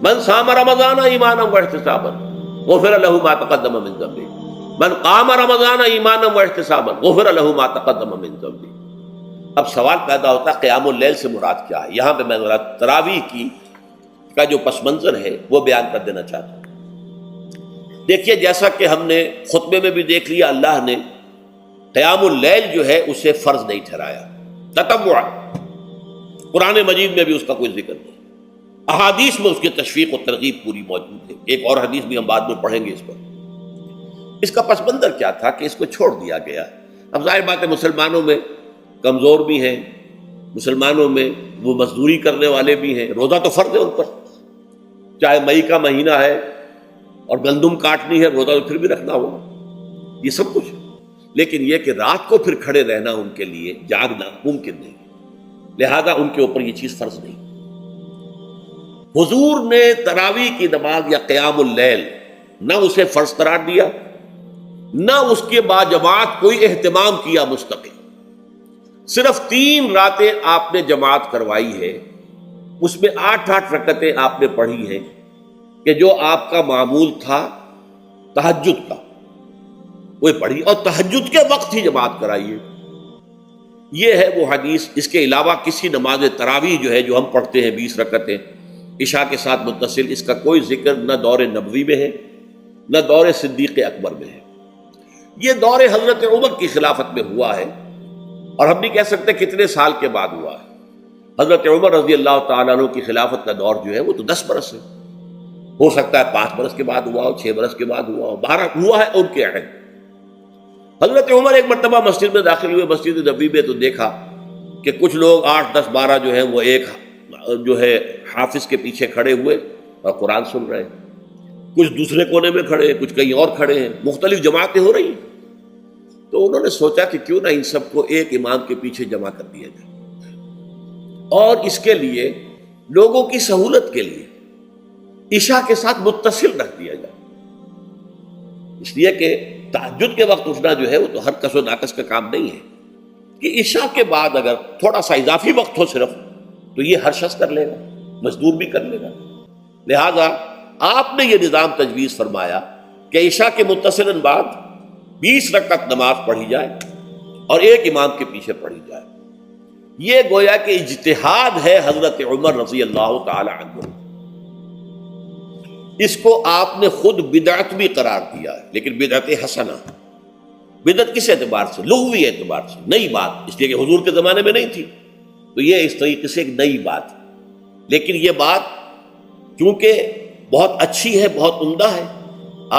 من صام رمضان ایمانا واحتسابا غفر له ما تقدم من ذنبه، من قام رمضان ایمانا واحتسابا غفر له ما تقدم من ذنبه۔ اب سوال پیدا ہوتا ہے قیام اللیل سے مراد کیا ہے؟ یہاں پہ میں تراویح کا جو پس منظر ہے وہ بیان کر دینا چاہتا ہوں۔ دیکھیے، جیسا کہ ہم نے خطبے میں بھی دیکھ لیا، اللہ نے قیام اللیل جو ہے اسے فرض نہیں ٹھہرایا، تطوع۔ قرآن مجید میں بھی اس کا کوئی ذکر نہیں، احادیث میں اس کی تشویق و ترغیب پوری موجود ہے۔ ایک اور حدیث بھی ہم بعد میں پڑھیں گے اس پر۔ اس کا پس منظر کیا تھا کہ اس کو چھوڑ دیا گیا۔ اب ظاہر بات ہے مسلمانوں میں کمزور بھی ہیں، مسلمانوں میں وہ مزدوری کرنے والے بھی ہیں، روزہ تو فرض ہے ان پر، چاہے مئی کا مہینہ ہے اور گندم کاٹنی ہے، روزہ تو پھر بھی رکھنا ہوگا، یہ سب کچھ۔ لیکن یہ کہ رات کو پھر کھڑے رہنا ان کے لیے، جاگنا ممکن نہیں، لہذا ان کے اوپر یہ چیز فرض نہیں۔ حضور نے تراویح کی نماز یا قیام اللیل نہ اسے فرض قرار دیا، نہ اس کے بعد جماعت کوئی اہتمام کیا مستقل۔ صرف 3 راتیں آپ نے جماعت کروائی ہے، اس میں 8 رکعتیں آپ نے پڑھی ہیں کہ جو آپ کا معمول تھا تہجد کا، وہ پڑھی، اور تہجد کے وقت ہی جماعت کرائی ہے۔ یہ ہے وہ حدیث۔ اس کے علاوہ کسی نماز تراویح جو ہے جو ہم پڑھتے ہیں 20 رکعتیں عشاء کے ساتھ متصل، اس کا کوئی ذکر نہ دور نبوی میں ہے نہ دور صدیق اکبر میں ہے۔ یہ دور حضرت عمر کی خلافت میں ہوا ہے، اور ہم نہیں کہہ سکتے کتنے سال کے بعد ہوا ہے۔ حضرت عمر رضی اللہ تعالیٰ عنہ کی خلافت کا دور جو ہے وہ تو 10 برس ہے، ہو سکتا ہے 5 برس کے بعد ہوا ہو، 6 برس کے بعد ہوا ہو، 12 ہوا ہے ان کے عہد۔ حضرت عمر ایک مرتبہ مسجد میں داخل ہوئے، مسجد نبوی میں، تو دیکھا کہ کچھ لوگ 8 10 12 جو ہیں وہ ایک جو ہے حافظ کے پیچھے کھڑے ہوئے اور قرآن سن رہے ہیں، کچھ دوسرے کونے میں کھڑے ہیں، کچھ کہیں اور کھڑے ہیں، مختلف جماعتیں ہو رہی ہیں۔ تو انہوں نے سوچا کہ کیوں نہ ان سب کو ایک امام کے پیچھے جمع کر دیا جائے، اور اس کے لیے لوگوں کی سہولت کے لیے عشاء کے ساتھ متصل رکھ دیا جائے، اس لیے کہ تہجد کے وقت اٹھنا جو ہے وہ تو ہر کس و ناقص کا کام نہیں ہے، کہ عشاء کے بعد اگر تھوڑا سا اضافی وقت ہو صرف، تو یہ ہر شخص کر لے گا، مزدور بھی کر لے گا۔ لہذا آپ نے یہ نظام تجویز فرمایا کہ عشاء کے متصلاً بعد 20 رکعت نماز پڑھی جائے اور ایک امام کے پیچھے پڑھی جائے۔ یہ گویا کہ اجتہاد ہے حضرت عمر رضی اللہ تعالی عنہ، اس کو آپ نے خود بدعت بھی قرار دیا ہے، لیکن بدعت حسنہ۔ بدعت کس اعتبار سے؟ لغوی اعتبار سے، نئی بات، اس لیے کہ حضور کے زمانے میں نہیں تھی، تو یہ اس طریقے سے ایک نئی بات ہے۔ لیکن یہ بات کیونکہ بہت اچھی ہے، بہت عمدہ ہے،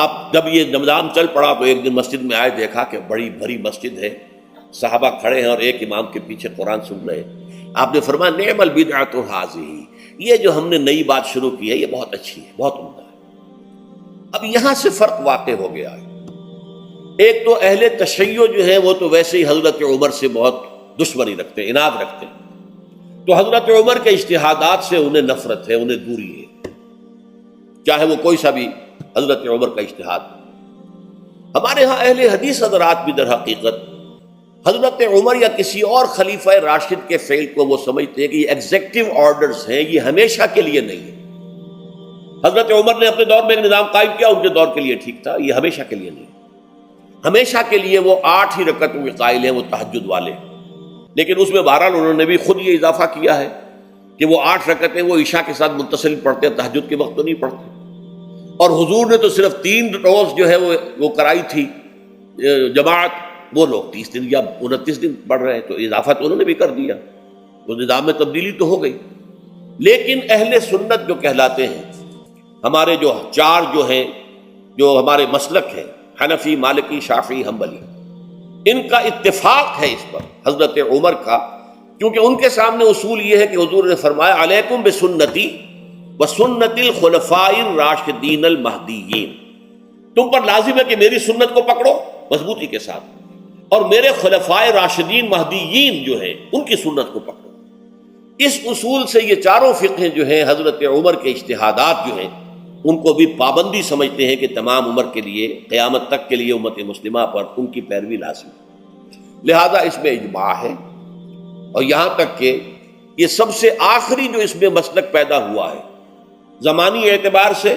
آپ جب یہ نظام چل پڑا تو ایک دن مسجد میں آئے، دیکھا کہ بڑی بھری مسجد ہے، صحابہ کھڑے ہیں اور ایک امام کے پیچھے قرآن سن رہے ہیں۔ آپ نے فرمایا نعم البدعۃ ھذہ، یہ جو ہم نے نئی بات شروع کی ہے یہ بہت اچھی ہے، بہت عمدہ ہے۔ اب یہاں سے فرق واقع ہو گیا ہے۔ ایک تو اہل تشیع جو ہے وہ تو ویسے ہی حضرت عمر سے بہت دشمنی رکھتے ہیں، عناد رکھتے ہیں، تو حضرت عمر کے اجتہادات سے انہیں نفرت ہے، انہیں دوری ہے، چاہے وہ کوئی سا بھی حضرت عمر کا اجتہاد۔ ہمارے ہاں اہل حدیث حضرات بھی در حقیقت حضرت عمر یا کسی اور خلیفہ راشد کے فعل کو وہ سمجھتے ہیں کہ یہ ایگزیکٹو آرڈرز ہیں، یہ ہمیشہ کے لیے نہیں ہے۔ حضرت عمر نے اپنے دور میں ایک نظام قائم کیا، ان کے دور کے لیے ٹھیک تھا، یہ ہمیشہ کے لیے نہیں۔ ہمیشہ کے لیے وہ 8 ہی رکعتوں کے قائل ہیں، وہ تہجد والے، لیکن اس میں بہرحال انہوں نے بھی خود یہ اضافہ کیا ہے کہ وہ 8 رکعتیں وہ عشاء کے ساتھ متصل پڑھتے ہیں، تہجد کے وقت تو نہیں پڑھتے۔ اور حضور نے تو صرف 3 روز جو ہے وہ کرائی تھی جماعت، وہ لوگ 30 دن یا 29 دن پڑھ رہے ہیں، تو اضافہ تو انہوں نے بھی کر دیا، وہ نظام میں تبدیلی تو ہو گئی۔ لیکن اہل سنت جو کہلاتے ہیں، ہمارے جو 4 جو ہیں، جو ہمارے مسلک ہیں، حنفی، مالکی، شافعی، حنبلی، ان کا اتفاق ہے اس پر حضرت عمر کا، کیونکہ ان کے سامنے اصول یہ ہے کہ حضور نے فرمایا علیکم بسنتی وسنت الخلفاء الراشدین المہدیین، تم پر لازم ہے کہ میری سنت کو پکڑو مضبوطی کے ساتھ، اور میرے خلفاء راشدین مہدیین جو ہیں ان کی سنت کو پکڑو۔ اس اصول سے یہ چاروں فقہیں جو ہیں حضرت عمر کے اجتہادات جو ہیں ان کو بھی پابندی سمجھتے ہیں کہ تمام عمر کے لیے قیامت تک کے لیے امت مسلمہ پر ان کی پیروی لازم ہے، لہذا اس میں اجماع ہے۔ اور یہاں تک کہ یہ سب سے آخری جو اس میں مسلک پیدا ہوا ہے زمانی اعتبار سے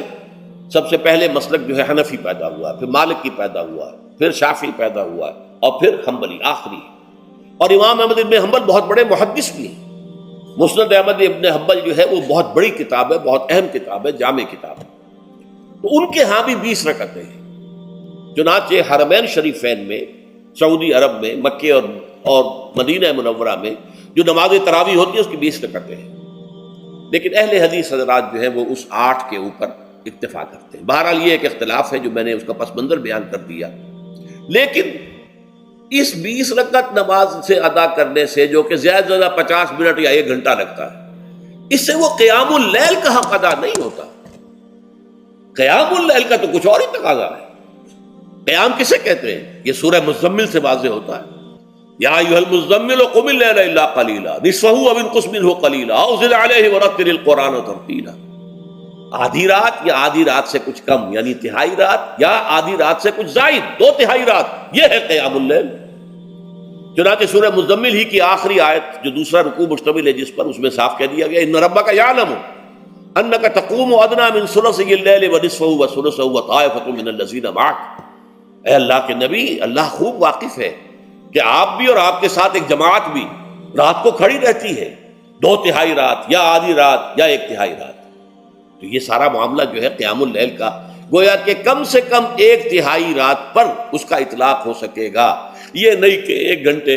سب سے پہلے مسلک جو ہے حنفی پیدا ہوا ہے، پھر مالکی پیدا ہوا ہے، پھر شافعی پیدا ہوا ہے، اور پھر حنبلی آخری ہے۔ اور امام احمد ابن حنبل بہت بڑے محدث بھی ہیں۔ مسند احمد ابن حنبل جو ہے وہ بہت بڑی کتاب ہے، بہت اہم کتاب ہے، جامع کتاب ہے۔ تو ان کے ہاں بھی 20 رکعتیں ہیں۔ چنانچہ حرمین شریفین میں، سعودی عرب میں، مکے اور مدینہ منورہ میں جو نماز تراویح ہوتی ہے اس کی 20 رکعتیں ہیں، لیکن اہل حدیث حضرات جو ہیں وہ اس 8 کے اوپر اکتفا کرتے ہیں۔ بہرحال یہ ایک اختلاف ہے جو میں نے اس کا پس منظر بیان کر دیا۔ لیکن اس 20 رکعت نماز سے ادا کرنے سے، جو کہ زیادہ سے زیادہ 50 منٹ یا 1 گھنٹہ لگتا ہے، اس سے وہ قیام اللیل کا حق ادا نہیں ہوتا۔ قیام اللیل کا تو کچھ اور ہی تقاضا ہے۔ قیام کسے کہتے ہیں؟ یہ سورہ مزمل سے واضح ہوتا ہے۔ یا ایھا المزمل قم اللیل الا قلیلا نصفہ او انقص منہ قلیلا او زد علیہ ورتل القرآن ترتیلا۔ آدھی رات یا آدھی رات سے کچھ کم، یعنی تہائی رات، یا آدھی رات سے کچھ زائد، 2/3 رات، یہ ہے قیام اللیل۔ چنانچہ سورہ مزمل ہی کی آخری آیت جو دوسرا رکوع مشتمل ہے جس پر، اس میں صاف کہہ دیا گیا ان ربک یعلم انک تقوم ادنی من ثلثی اللیل ونصفہ وثلثہ وطائفۃ من الذین معک۔ اے اللہ کے نبی، اللہ خوب واقف ہے کہ آپ بھی اور آپ کے ساتھ ایک جماعت بھی رات کو کھڑی رہتی ہے، 2/3 رات یا آدھی رات یا 1/3 رات۔ تو یہ سارا معاملہ جو ہے قیام اللیل کا، گویا کہ کم سے کم 1/3 رات پر اس کا اطلاق ہو سکے گا، یہ نہیں کہ 1 گھنٹے۔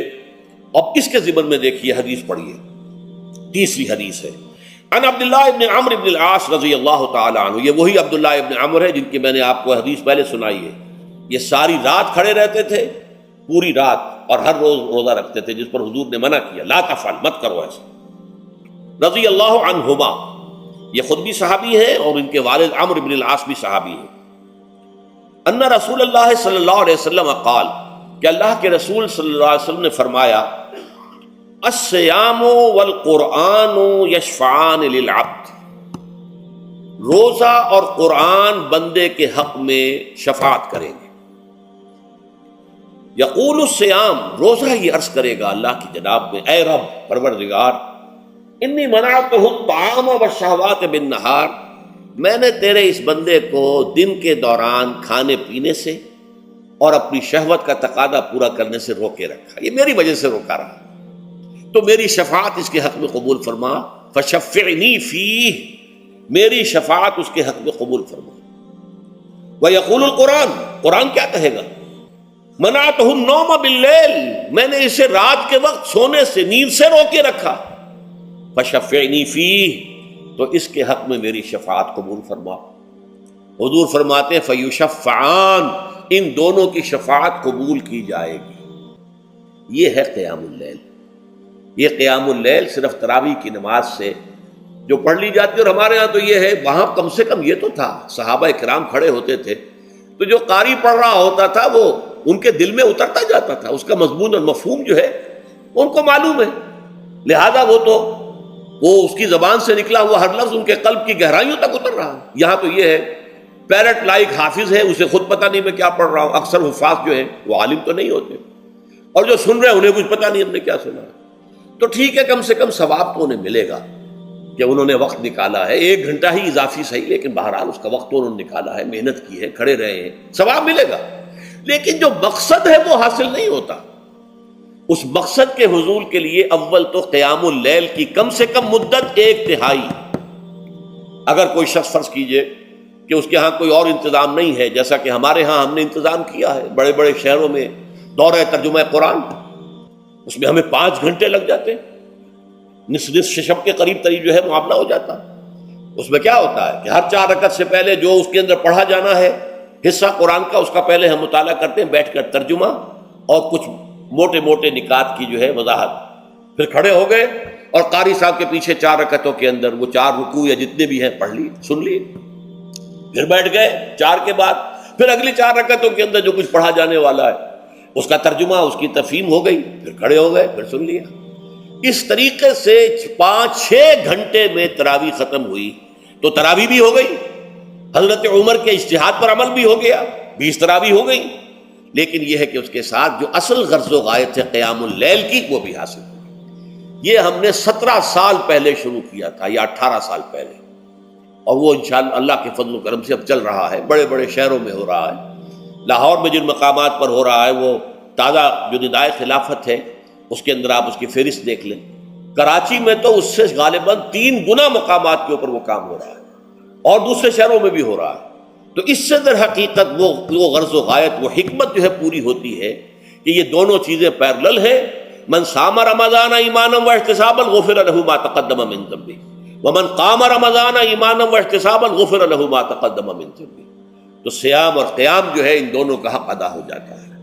اب اس کے ضمن میں دیکھیے حدیث پڑھیے، تیسری حدیث ہے عن عبداللہ ابن عمرو ابن العاص رضی اللہ تعالی عنہ۔ یہ وہی عبداللہ ابن عمرو ہے جن کی میں نے آپ کو حدیث پہلے سنائی ہے۔ یہ ساری رات کھڑے رہتے تھے، پوری رات، اور ہر روز روزہ رکھتے تھے، جس پر حضور نے منع کیا، لا تفعل، مت کرو ایسا۔ رضی اللہ عنہما، یہ خود بھی صحابی ہیں اور ان کے والد عمرو بن العاص بھی صحابی ہیں۔ ان رسول اللہ صلی اللہ علیہ وسلم قال، کہ اللہ کے رسول صلی اللہ علیہ وسلم نے فرمایا، الصیام والقرآن یشفعان للعبد، روزہ اور قرآن بندے کے حق میں شفاعت کریں گے۔ یقول الصیام، روزہ یہ عرض کرے گا اللہ کی جناب میں، اے رب پروردگار، انی منعتہ الطعام والشہوات بالنہار، میں نے تیرے اس بندے کو دن کے دوران کھانے پینے سے اور اپنی شہوت کا تقاضا پورا کرنے سے روکے رکھا، یہ میری وجہ سے روکا رہا، تو میری شفاعت اس کے حق میں قبول فرما، فشفعنی فیہ، میری شفاعت اس کے حق میں قبول فرما۔ ویقول القرآن، قرآن کیا کہے گا؟ منعتہ النوم باللیل، میں نے اسے رات کے وقت سونے سے، نیند سے روکے رکھا، فشفعنی فیہ، تو اس کے حق میں میری شفاعت قبول فرما۔ حضور فرماتے ہیں فیشفعان، ان دونوں کی شفاعت قبول کی جائے گی۔ یہ ہے قیام اللیل۔ یہ قیام اللیل صرف تراویح کی نماز سے جو پڑھ لی جاتی ہے، اور ہمارے ہاں تو یہ ہے، وہاں کم سے کم یہ تو تھا، صحابہ کرام کھڑے ہوتے تھے تو جو قاری پڑھ رہا ہوتا تھا وہ ان کے دل میں اترتا جاتا تھا، اس کا مضمون اور مفہوم جو ہے ان کو معلوم ہے، لہذا وہ اس کی زبان سے نکلا ہوا ہر لفظ ان کے قلب کی گہرائیوں تک اتر رہا ہے۔ یہاں تو یہ ہے پیرٹ لائک حافظ ہے، اسے خود پتہ نہیں میں کیا پڑھ رہا ہوں، اکثر حفاظ جو ہیں وہ عالم تو نہیں ہوتے، اور جو سن رہے ہیں انہیں کچھ پتہ نہیں ہم نے کیا سنا، تو ٹھیک ہے، کم سے کم ثواب تو انہیں ملے گا کہ انہوں نے وقت نکالا ہے، 1 گھنٹہ ہی اضافی صحیح، لیکن بہرحال اس کا وقت تو انہوں نے نکالا ہے، محنت کی ہے، کھڑے رہے ہیں، ثواب ملے گا۔ لیکن جو مقصد ہے وہ حاصل نہیں ہوتا۔ اس مقصد کے حصول کے لیے اول تو قیام اللیل کی کم سے کم مدت 1/3، اگر کوئی شخص فرض کیجئے کہ اس کے ہاں کوئی اور انتظام نہیں ہے، جیسا کہ ہمارے ہاں ہم نے انتظام کیا ہے، بڑے بڑے شہروں میں دورہ ترجمہ قرآن، اس میں ہمیں 5 گھنٹے لگ جاتے ہیں، نصف شب کے قریب جو ہے معاملہ ہو جاتا۔ اس میں کیا ہوتا ہے کہ ہر 4 رکعت سے پہلے جو اس کے اندر پڑھا جانا ہے حصہ قرآن کا، اس کا پہلے ہم مطالعہ کرتے ہیں بیٹھ کر، ترجمہ اور کچھ موٹے موٹے نکات کی جو ہے وضاحت، پھر کھڑے ہو گئے اور قاری صاحب کے پیچھے 4 رکعتوں کے اندر وہ 4 رکوع یا جتنے بھی ہیں پڑھ لی، سن لی، پھر بیٹھ گئے 4 کے بعد، پھر اگلی 4 رکعتوں کے اندر جو کچھ پڑھا جانے والا ہے اس کا ترجمہ، اس کی تفہیم ہو گئی، پھر کھڑے ہو گئے، پھر سن لیا۔ اس طریقے سے 5-6 گھنٹے میں تراویح ختم ہوئی، تو تراویح بھی ہو گئی، حضرت عمر کے اجتہاد پر عمل بھی ہو گیا، 20 تراویح ہو گئی، لیکن یہ ہے کہ اس کے ساتھ جو اصل غرض و غایت ہے قیام اللیل کی وہ بھی حاصل ہوئی۔ یہ ہم نے 17 سال پہلے شروع کیا تھا یا 18 سال پہلے، اور وہ انشاءاللہ اللہ کے فضل و کرم سے اب چل رہا ہے، بڑے بڑے شہروں میں ہو رہا ہے۔ لاہور میں جن مقامات پر ہو رہا ہے وہ تازہ جو ندائے خلافت ہے اس کے اندر آپ اس کی فہرست دیکھ لیں۔ کراچی میں تو اس سے غالباً 3 گنا مقامات کے اوپر وہ کام ہو رہا ہے، اور دوسرے شہروں میں بھی ہو رہا ہے۔ تو اس سے در حقیقت وہ غرض و غایت، وہ حکمت جو ہے پوری ہوتی ہے کہ یہ دونوں چیزیں پیرلل ہیں۔ من صام رمضان ایمانا واحتسابا غفر له ما تقدم من ذنبه ومن قام رمضان ایمانا واحتسابا غفر له ما تقدم من ذنبه۔ تو صیام اور قیام جو ہے ان دونوں کا حق ادا ہو جاتا ہے۔